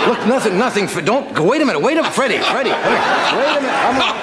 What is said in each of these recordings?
Look, nothing. Don't go. Wait a minute, Freddie, come here. Wait a minute, come on.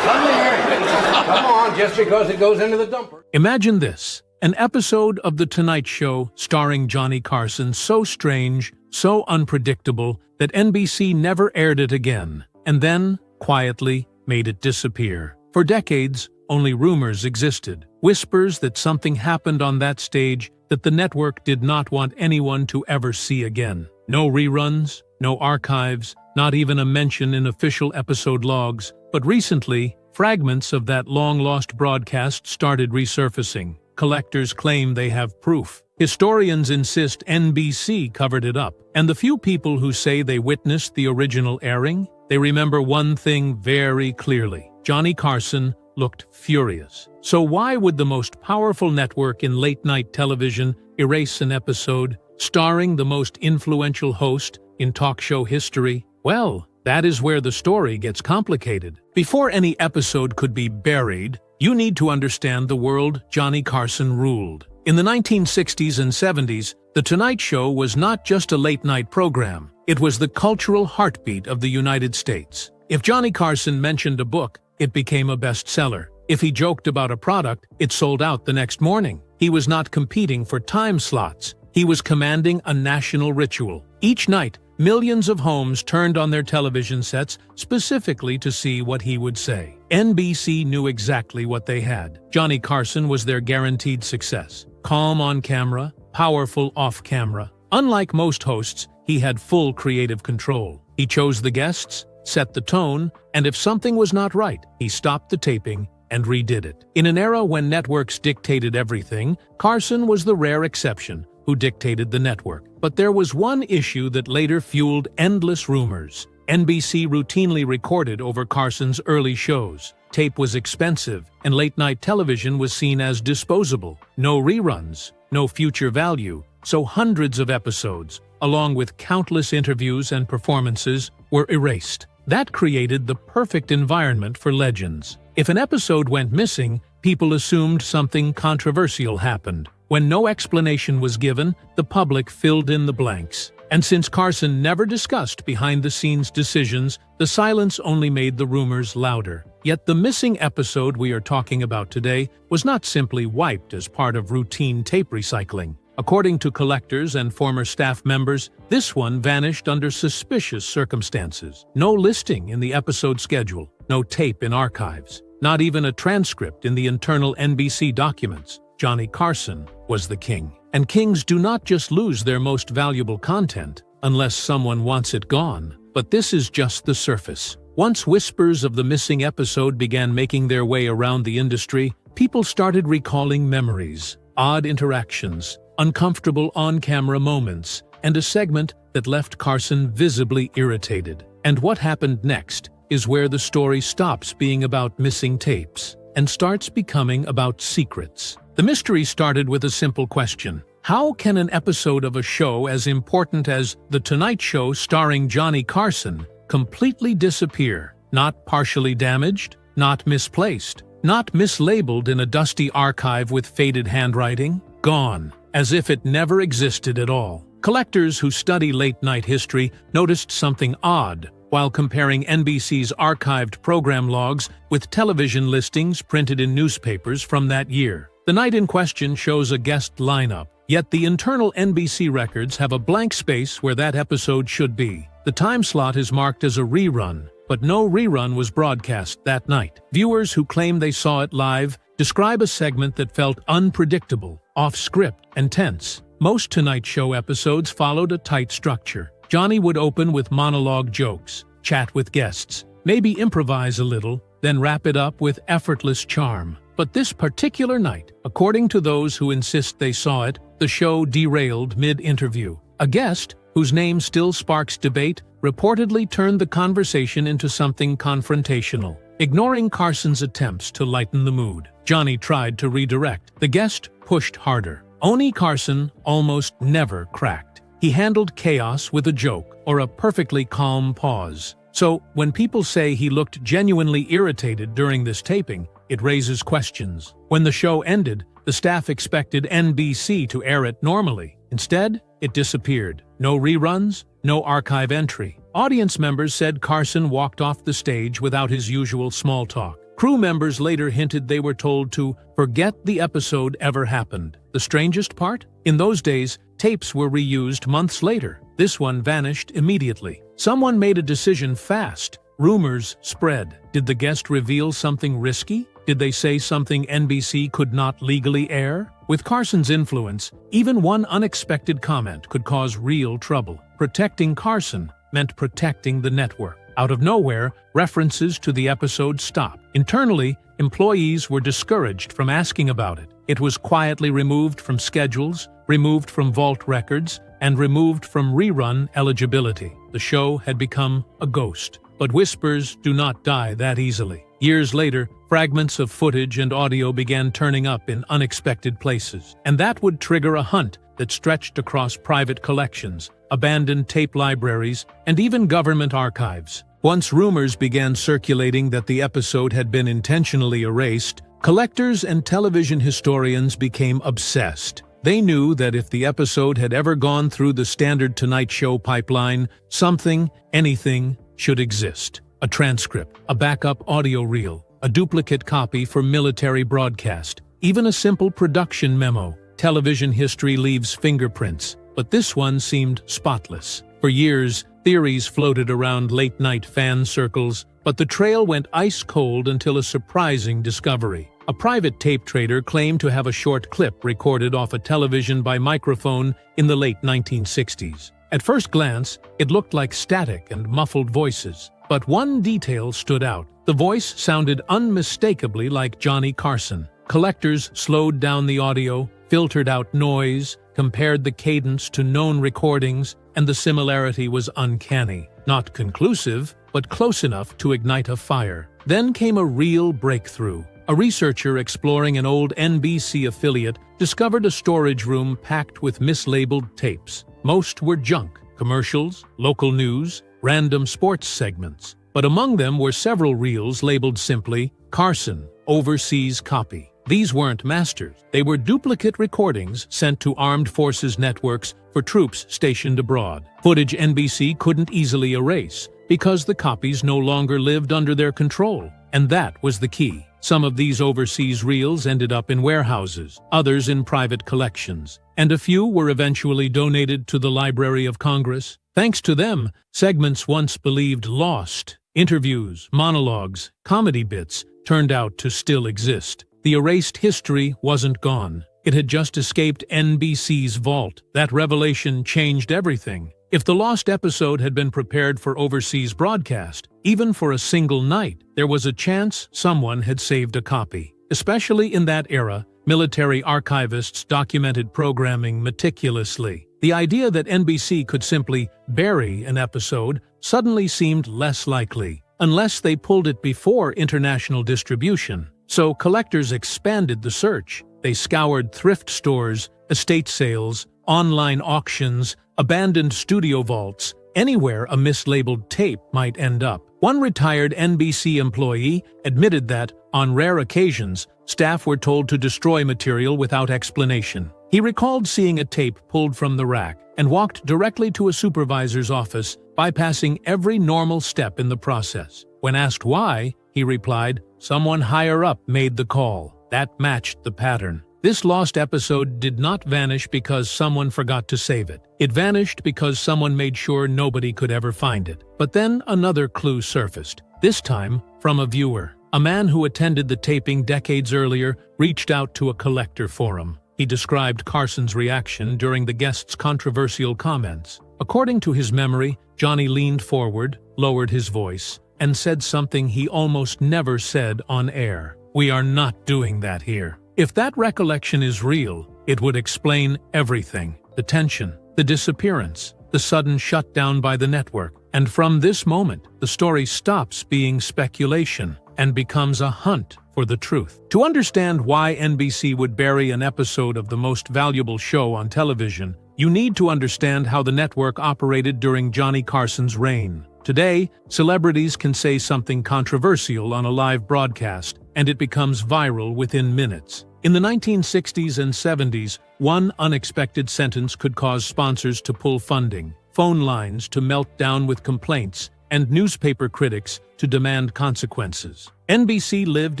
Come here. Come on, just because it goes into the dumper. Imagine this, an episode of The Tonight Show starring Johnny Carson so strange, so unpredictable, that NBC never aired it again, and then, quietly, made it disappear. For decades, only rumors existed, whispers that something happened on that stage that the network did not want anyone to ever see again. No reruns, no archives, not even a mention in official episode logs, but recently, fragments of that long-lost broadcast started resurfacing. Collectors claim they have proof. Historians insist NBC covered it up, and the few people who say they witnessed the original airing, they remember one thing very clearly. Johnny Carson looked furious. So why would the most powerful network in late-night television erase an episode starring the most influential host in talk show history? Well, that is where the story gets complicated. Before any episode could be buried, you need to understand the world Johnny Carson ruled. In the 1960s and 70s, The Tonight Show was not just a late-night program. It was the cultural heartbeat of the United States. If Johnny Carson mentioned a book, it became a bestseller. If he joked about a product, it sold out the next morning. He was not competing for time slots. He was commanding a national ritual. Each night, millions of homes turned on their television sets specifically to see what he would say. NBC knew exactly what they had. Johnny Carson was their guaranteed success. Calm on camera, powerful off camera. Unlike most hosts, he had full creative control. He chose the guests, set the tone, and if something was not right, he stopped the taping and redid it. In an era when networks dictated everything, Carson was the rare exception who dictated the network. But there was one issue that later fueled endless rumors. NBC routinely recorded over Carson's early shows. Tape was expensive, and late-night television was seen as disposable. No reruns, no future value, so hundreds of episodes, along with countless interviews and performances, were erased. That created the perfect environment for legends. If an episode went missing, people assumed something controversial happened. When no explanation was given, the public filled in the blanks. And since Carson never discussed behind-the-scenes decisions, the silence only made the rumors louder. Yet the missing episode we are talking about today was not simply wiped as part of routine tape recycling. According to collectors and former staff members, this one vanished under suspicious circumstances. No listing in the episode schedule, no tape in archives, not even a transcript in the internal NBC documents. Johnny Carson was the king. And kings do not just lose their most valuable content unless someone wants it gone. But this is just the surface. Once whispers of the missing episode began making their way around the industry, people started recalling memories, odd interactions, uncomfortable on-camera moments, and a segment that left Carson visibly irritated. And what happened next is where the story stops being about missing tapes and starts becoming about secrets. The mystery started with a simple question. How can an episode of a show as important as The Tonight Show starring Johnny Carson completely disappear? Not partially damaged, not misplaced, not mislabeled in a dusty archive with faded handwriting. Gone, as if it never existed at all. Collectors who study late-night history noticed something odd while comparing NBC's archived program logs with television listings printed in newspapers from that year. The night in question shows a guest lineup, yet the internal NBC records have a blank space where that episode should be. The time slot is marked as a rerun, but no rerun was broadcast that night. Viewers who claim they saw it live describe a segment that felt unpredictable, off-script, and tense. Most Tonight Show episodes followed a tight structure. Johnny would open with monologue jokes, chat with guests, maybe improvise a little, then wrap it up with effortless charm. But this particular night, according to those who insist they saw it, the show derailed mid-interview. A guest, whose name still sparks debate, reportedly turned the conversation into something confrontational. Ignoring Carson's attempts to lighten the mood, Johnny tried to redirect. The guest pushed harder. Only Carson almost never cracked. He handled chaos with a joke or a perfectly calm pause. So, when people say he looked genuinely irritated during this taping, it raises questions. When the show ended, the staff expected NBC to air it normally. Instead, it disappeared. No reruns, no archive entry. Audience members said Carson walked off the stage without his usual small talk. Crew members later hinted they were told to forget the episode ever happened. The strangest part? In those days, tapes were reused months later. This one vanished immediately. Someone made a decision fast. Rumors spread. Did the guest reveal something risky? Did they say something NBC could not legally air? With Carson's influence, even one unexpected comment could cause real trouble. Protecting Carson meant protecting the network. Out of nowhere, references to the episode stopped. Internally, employees were discouraged from asking about it. It was quietly removed from schedules, removed from vault records, and removed from rerun eligibility. The show had become a ghost. But whispers do not die that easily. Years later, fragments of footage and audio began turning up in unexpected places. And that would trigger a hunt that stretched across private collections, abandoned tape libraries, and even government archives. Once rumors began circulating that the episode had been intentionally erased, collectors and television historians became obsessed. They knew that if the episode had ever gone through the standard Tonight Show pipeline, something, anything, should exist. A transcript, a backup audio reel, a duplicate copy for military broadcast, even a simple production memo. Television history leaves fingerprints, but this one seemed spotless. For years, theories floated around late-night fan circles, but the trail went ice-cold until a surprising discovery. A private tape trader claimed to have a short clip recorded off a television by microphone in the late 1960s. At first glance, it looked like static and muffled voices. But one detail stood out. The voice sounded unmistakably like Johnny Carson. Collectors slowed down the audio, filtered out noise, compared the cadence to known recordings, and the similarity was uncanny. Not conclusive, but close enough to ignite a fire. Then came a real breakthrough. A researcher exploring an old NBC affiliate discovered a storage room packed with mislabeled tapes. Most were junk, commercials, local news, random sports segments. But among them were several reels labeled simply, Carson, Overseas Copy. These weren't masters. They were duplicate recordings sent to armed forces networks for troops stationed abroad. Footage NBC couldn't easily erase because the copies no longer lived under their control. And that was the key. Some of these overseas reels ended up in warehouses, others in private collections, and a few were eventually donated to the Library of Congress. Thanks to them, segments once believed lost, interviews, monologues, comedy bits, turned out to still exist. The erased history wasn't gone. It had just escaped NBC's vault. That revelation changed everything. If the lost episode had been prepared for overseas broadcast, even for a single night, there was a chance someone had saved a copy. Especially in that era, military archivists documented programming meticulously. The idea that NBC could simply bury an episode suddenly seemed less likely, unless they pulled it before international distribution. So collectors expanded the search. They scoured thrift stores, estate sales, online auctions, abandoned studio vaults, anywhere a mislabeled tape might end up. One retired NBC employee admitted that, on rare occasions, staff were told to destroy material without explanation. He recalled seeing a tape pulled from the rack and walked directly to a supervisor's office, bypassing every normal step in the process. When asked why, he replied, "Someone higher up made the call." That matched the pattern. This lost episode did not vanish because someone forgot to save it. It vanished because someone made sure nobody could ever find it. But then another clue surfaced, this time from a viewer. A man who attended the taping decades earlier reached out to a collector forum. He described Carson's reaction during the guest's controversial comments. According to his memory, Johnny leaned forward, lowered his voice, and said something he almost never said on air. "We are not doing that here." If that recollection is real, it would explain everything. The tension, the disappearance, the sudden shutdown by the network. And from this moment, the story stops being speculation and becomes a hunt for the truth. To understand why NBC would bury an episode of the most valuable show on television, you need to understand how the network operated during Johnny Carson's reign. Today, celebrities can say something controversial on a live broadcast, and it becomes viral within minutes. In the 1960s and 70s, one unexpected sentence could cause sponsors to pull funding, phone lines to melt down with complaints, and newspaper critics to demand consequences. NBC lived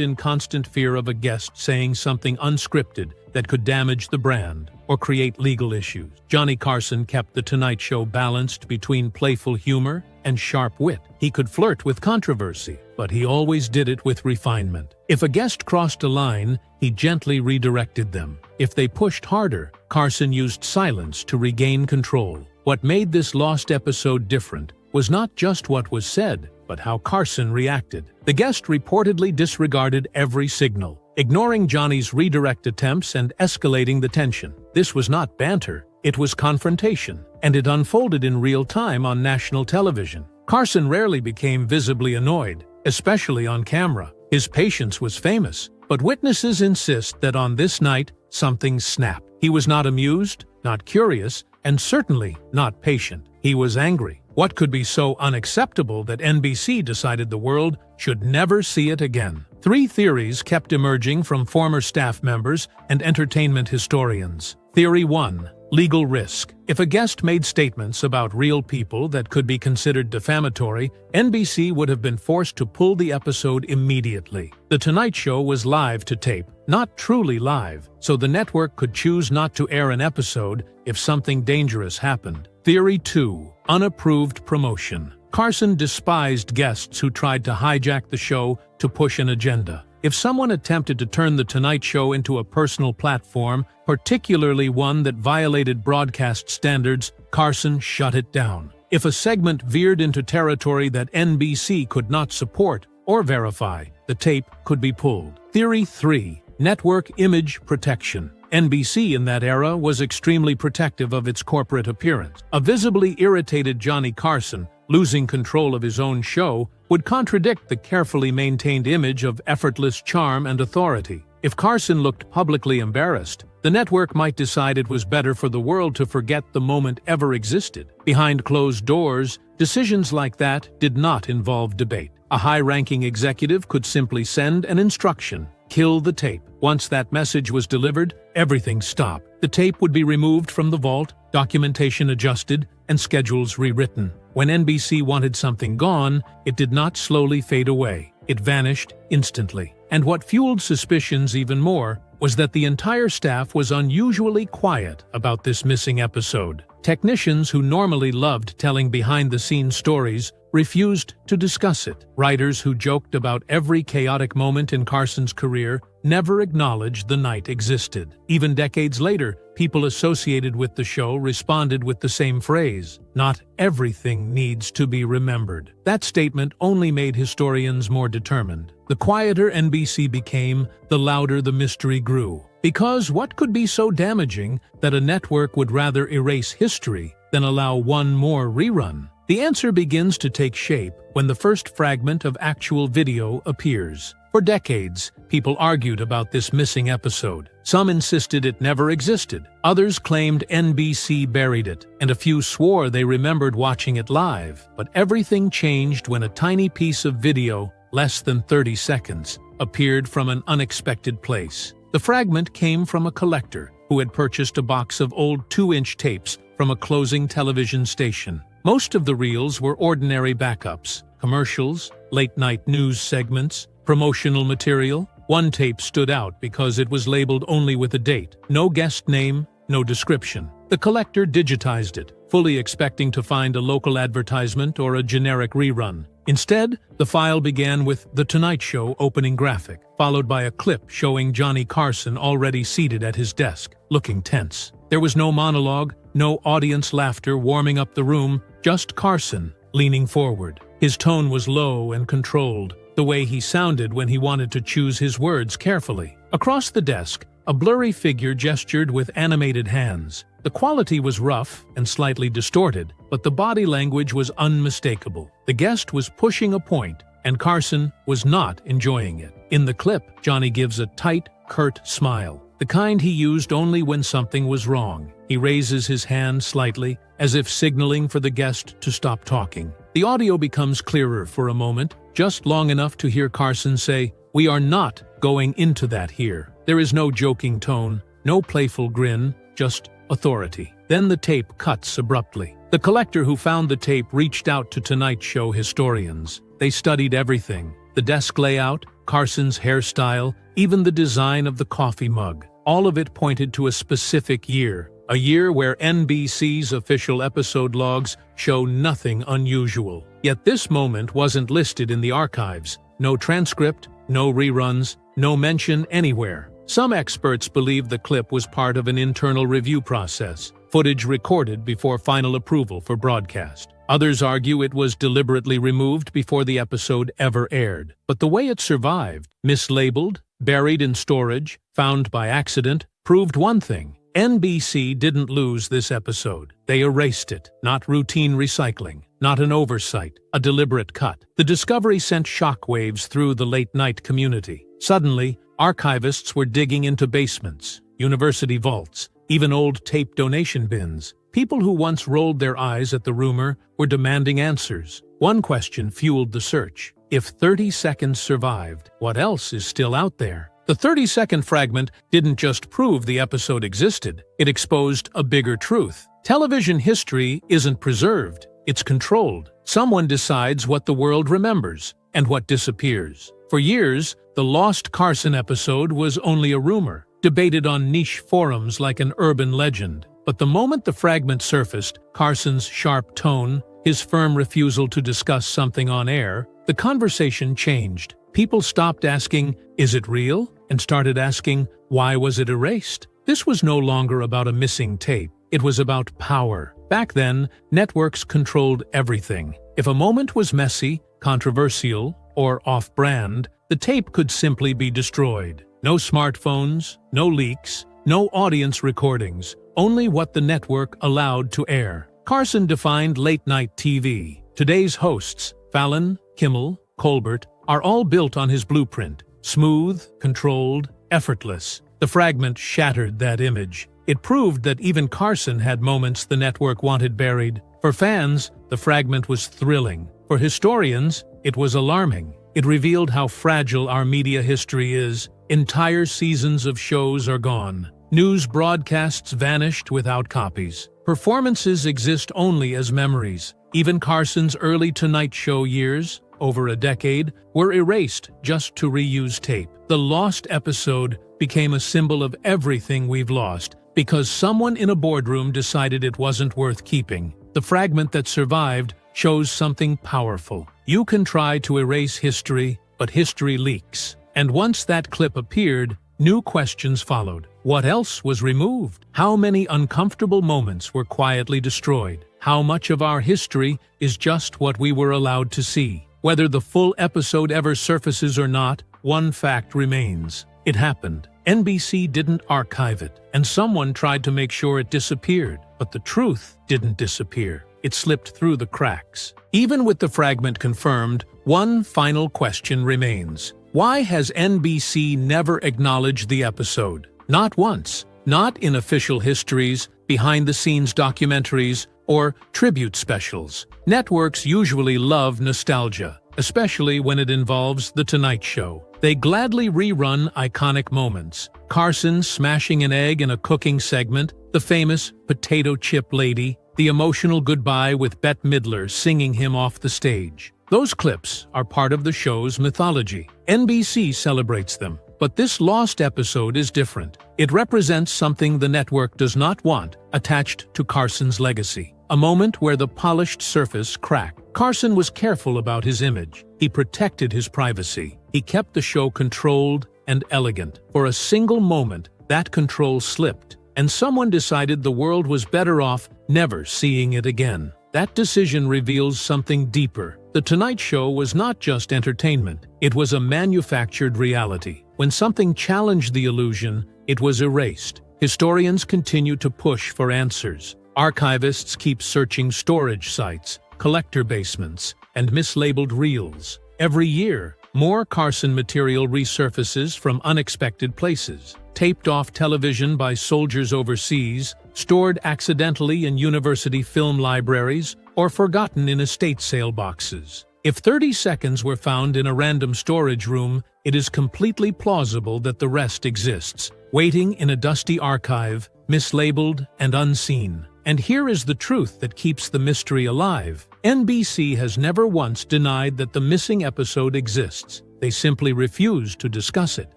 in constant fear of a guest saying something unscripted that could damage the brand or create legal issues. Johnny Carson kept The Tonight Show balanced between playful humor and sharp wit. He could flirt with controversy, but he always did it with refinement. If a guest crossed a line, he gently redirected them. If they pushed harder, Carson used silence to regain control. What made this lost episode different was not just what was said, but how Carson reacted. The guest reportedly disregarded every signal, ignoring Johnny's redirect attempts and escalating the tension. This was not banter, it was confrontation, and it unfolded in real time on national television. Carson rarely became visibly annoyed, especially on camera. His patience was famous, but witnesses insist that on this night, something snapped. He was not amused, not curious, and certainly not patient. He was angry. What could be so unacceptable that NBC decided the world should never see it again? Three theories kept emerging from former staff members and entertainment historians. Theory 1. Legal risk. If a guest made statements about real people that could be considered defamatory, NBC would have been forced to pull the episode immediately. The Tonight Show was live to tape, not truly live, so the network could choose not to air an episode if something dangerous happened. Theory 2. Unapproved promotion. Carson despised guests who tried to hijack the show to push an agenda. If someone attempted to turn The Tonight Show into a personal platform, particularly one that violated broadcast standards, Carson shut it down. If a segment veered into territory that NBC could not support or verify, the tape could be pulled. Theory 3. Network image protection. NBC in that era was extremely protective of its corporate appearance. A visibly irritated Johnny Carson, losing control of his own show, would contradict the carefully maintained image of effortless charm and authority. If Carson looked publicly embarrassed, the network might decide it was better for the world to forget the moment ever existed. Behind closed doors, decisions like that did not involve debate. A high-ranking executive could simply send an instruction: kill the tape. Once that message was delivered, everything stopped. The tape would be removed from the vault, documentation adjusted, and schedules rewritten. When NBC wanted something gone, it did not slowly fade away. It vanished instantly. And what fueled suspicions even more was that the entire staff was unusually quiet about this missing episode. Technicians who normally loved telling behind-the-scenes stories refused to discuss it. Writers who joked about every chaotic moment in Carson's career never acknowledged the night existed. Even decades later, people associated with the show responded with the same phrase: "Not everything needs to be remembered." That statement only made historians more determined. The quieter NBC became, the louder the mystery grew. Because what could be so damaging that a network would rather erase history than allow one more rerun? The answer begins to take shape when the first fragment of actual video appears. For decades, people argued about this missing episode. Some insisted it never existed. Others claimed NBC buried it, and a few swore they remembered watching it live. But everything changed when a tiny piece of video, less than 30 seconds, appeared from an unexpected place. The fragment came from a collector who had purchased a box of old 2-inch tapes from a closing television station. Most of the reels were ordinary backups: commercials, late-night news segments, promotional material. One tape stood out because it was labeled only with a date. No guest name, no description. The collector digitized it, fully expecting to find a local advertisement or a generic rerun. Instead, the file began with The Tonight Show opening graphic, followed by a clip showing Johnny Carson already seated at his desk, looking tense. There was no monologue, no audience laughter warming up the room, just Carson, leaning forward. His tone was low and controlled, the way he sounded when he wanted to choose his words carefully. Across the desk, a blurry figure gestured with animated hands. The quality was rough and slightly distorted, but the body language was unmistakable. The guest was pushing a point, and Carson was not enjoying it. In the clip, Johnny gives a tight, curt smile, the kind he used only when something was wrong. He raises his hand slightly, as if signaling for the guest to stop talking. The audio becomes clearer for a moment, just long enough to hear Carson say, "We are not going into that here." There is no joking tone, no playful grin, just authority. Then the tape cuts abruptly. The collector who found the tape reached out to Tonight Show historians. They studied everything: the desk layout, Carson's hairstyle, even the design of the coffee mug. All of it pointed to a specific year, a year where NBC's official episode logs show nothing unusual. Yet this moment wasn't listed in the archives. No transcript, no reruns, no mention anywhere. Some experts believe the clip was part of an internal review process, footage recorded before final approval for broadcast. Others argue it was deliberately removed before the episode ever aired. But the way it survived, mislabeled, buried in storage, found by accident, proved one thing: NBC didn't lose this episode. They erased it. Not routine recycling, not an oversight, a deliberate cut. The discovery sent shockwaves through the late-night community. Suddenly, archivists were digging into basements, university vaults, even old tape donation bins. People who once rolled their eyes at the rumor were demanding answers. One question fueled the search: if 30 seconds survived, what else is still out there? The 30-second fragment didn't just prove the episode existed, it exposed a bigger truth. Television history isn't preserved, it's controlled. Someone decides what the world remembers and what disappears. For years, the lost Carson episode was only a rumor, debated on niche forums like an urban legend. But the moment the fragment surfaced, Carson's sharp tone, his firm refusal to discuss something on air, the conversation changed. People stopped asking, "Is it real?" and started asking, "Why was it erased?" This was no longer about a missing tape. It was about power. Back then, networks controlled everything. If a moment was messy, controversial, or off-brand, the tape could simply be destroyed. No smartphones, no leaks, no audience recordings, only what the network allowed to air. Carson defined late-night TV. Today's hosts, Fallon, Kimmel, Colbert, are all built on his blueprint. Smooth, controlled, effortless. The fragment shattered that image. It proved that even Carson had moments the network wanted buried. For fans, the fragment was thrilling. For historians, it was alarming. It revealed how fragile our media history is. Entire seasons of shows are gone. News broadcasts vanished without copies. Performances exist only as memories. Even Carson's early Tonight Show years, over a decade, were erased just to reuse tape. The lost episode became a symbol of everything we've lost because someone in a boardroom decided it wasn't worth keeping. The fragment that survived shows something powerful. You can try to erase history, but history leaks. And once that clip appeared, new questions followed. What else was removed? How many uncomfortable moments were quietly destroyed? How much of our history is just what we were allowed to see? Whether the full episode ever surfaces or not, one fact remains. It happened. NBC didn't archive it, and someone tried to make sure it disappeared. But the truth didn't disappear. It slipped through the cracks. Even with the fragment confirmed, one final question remains. Why has NBC never acknowledged the episode? Not once. Not in official histories, behind-the-scenes documentaries, or tribute specials. Networks usually love nostalgia, especially when it involves The Tonight Show. They gladly rerun iconic moments. Carson smashing an egg in a cooking segment, the famous potato chip lady, the emotional goodbye with Bette Midler singing him off the stage. Those clips are part of the show's mythology. NBC celebrates them. But this lost episode is different. It represents something the network does not want attached to Carson's legacy. A moment where the polished surface cracked. Carson was careful about his image. He protected his privacy. He kept the show controlled and elegant. For a single moment, that control slipped, and someone decided the world was better off never seeing it again. That decision reveals something deeper. The Tonight Show was not just entertainment. It was a manufactured reality. When something challenged the illusion, it was erased. Historians continue to push for answers. Archivists keep searching storage sites, collector basements, and mislabeled reels. Every year, more Carson material resurfaces from unexpected places. Taped off television by soldiers overseas, stored accidentally in university film libraries, or forgotten in estate sale boxes. If 30 seconds were found in a random storage room, it is completely plausible that the rest exists, waiting in a dusty archive, mislabeled and unseen. And here is the truth that keeps the mystery alive. NBC has never once denied that the missing episode exists. They simply refuse to discuss it.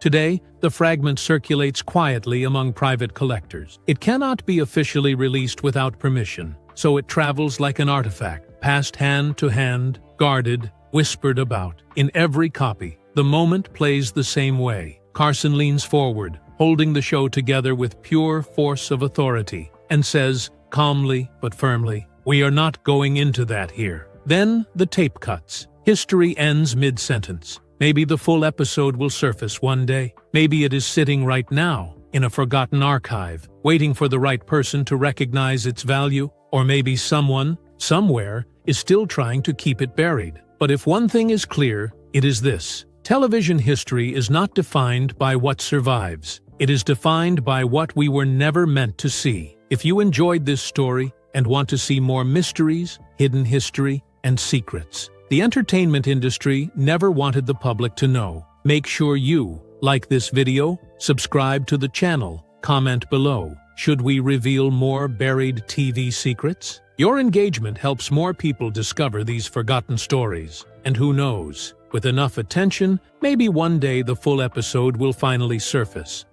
Today, the fragment circulates quietly among private collectors. It cannot be officially released without permission, so it travels like an artifact, passed hand to hand, guarded, whispered about. In every copy, the moment plays the same way. Carson leans forward, holding the show together with pure force of authority, and says, calmly but firmly, "We are not going into that here." Then the tape cuts. History ends mid-sentence. Maybe the full episode will surface one day. Maybe it is sitting right now, in a forgotten archive, waiting for the right person to recognize its value. Or maybe someone, somewhere, is still trying to keep it buried. But if one thing is clear, it is this. Television history is not defined by what survives. It is defined by what we were never meant to see. If you enjoyed this story and want to see more mysteries, hidden history, and secrets, the entertainment industry never wanted the public to know. Make sure you like this video, subscribe to the channel, comment below. Should we reveal more buried TV secrets? Your engagement helps more people discover these forgotten stories. And who knows, with enough attention, maybe one day the full episode will finally surface.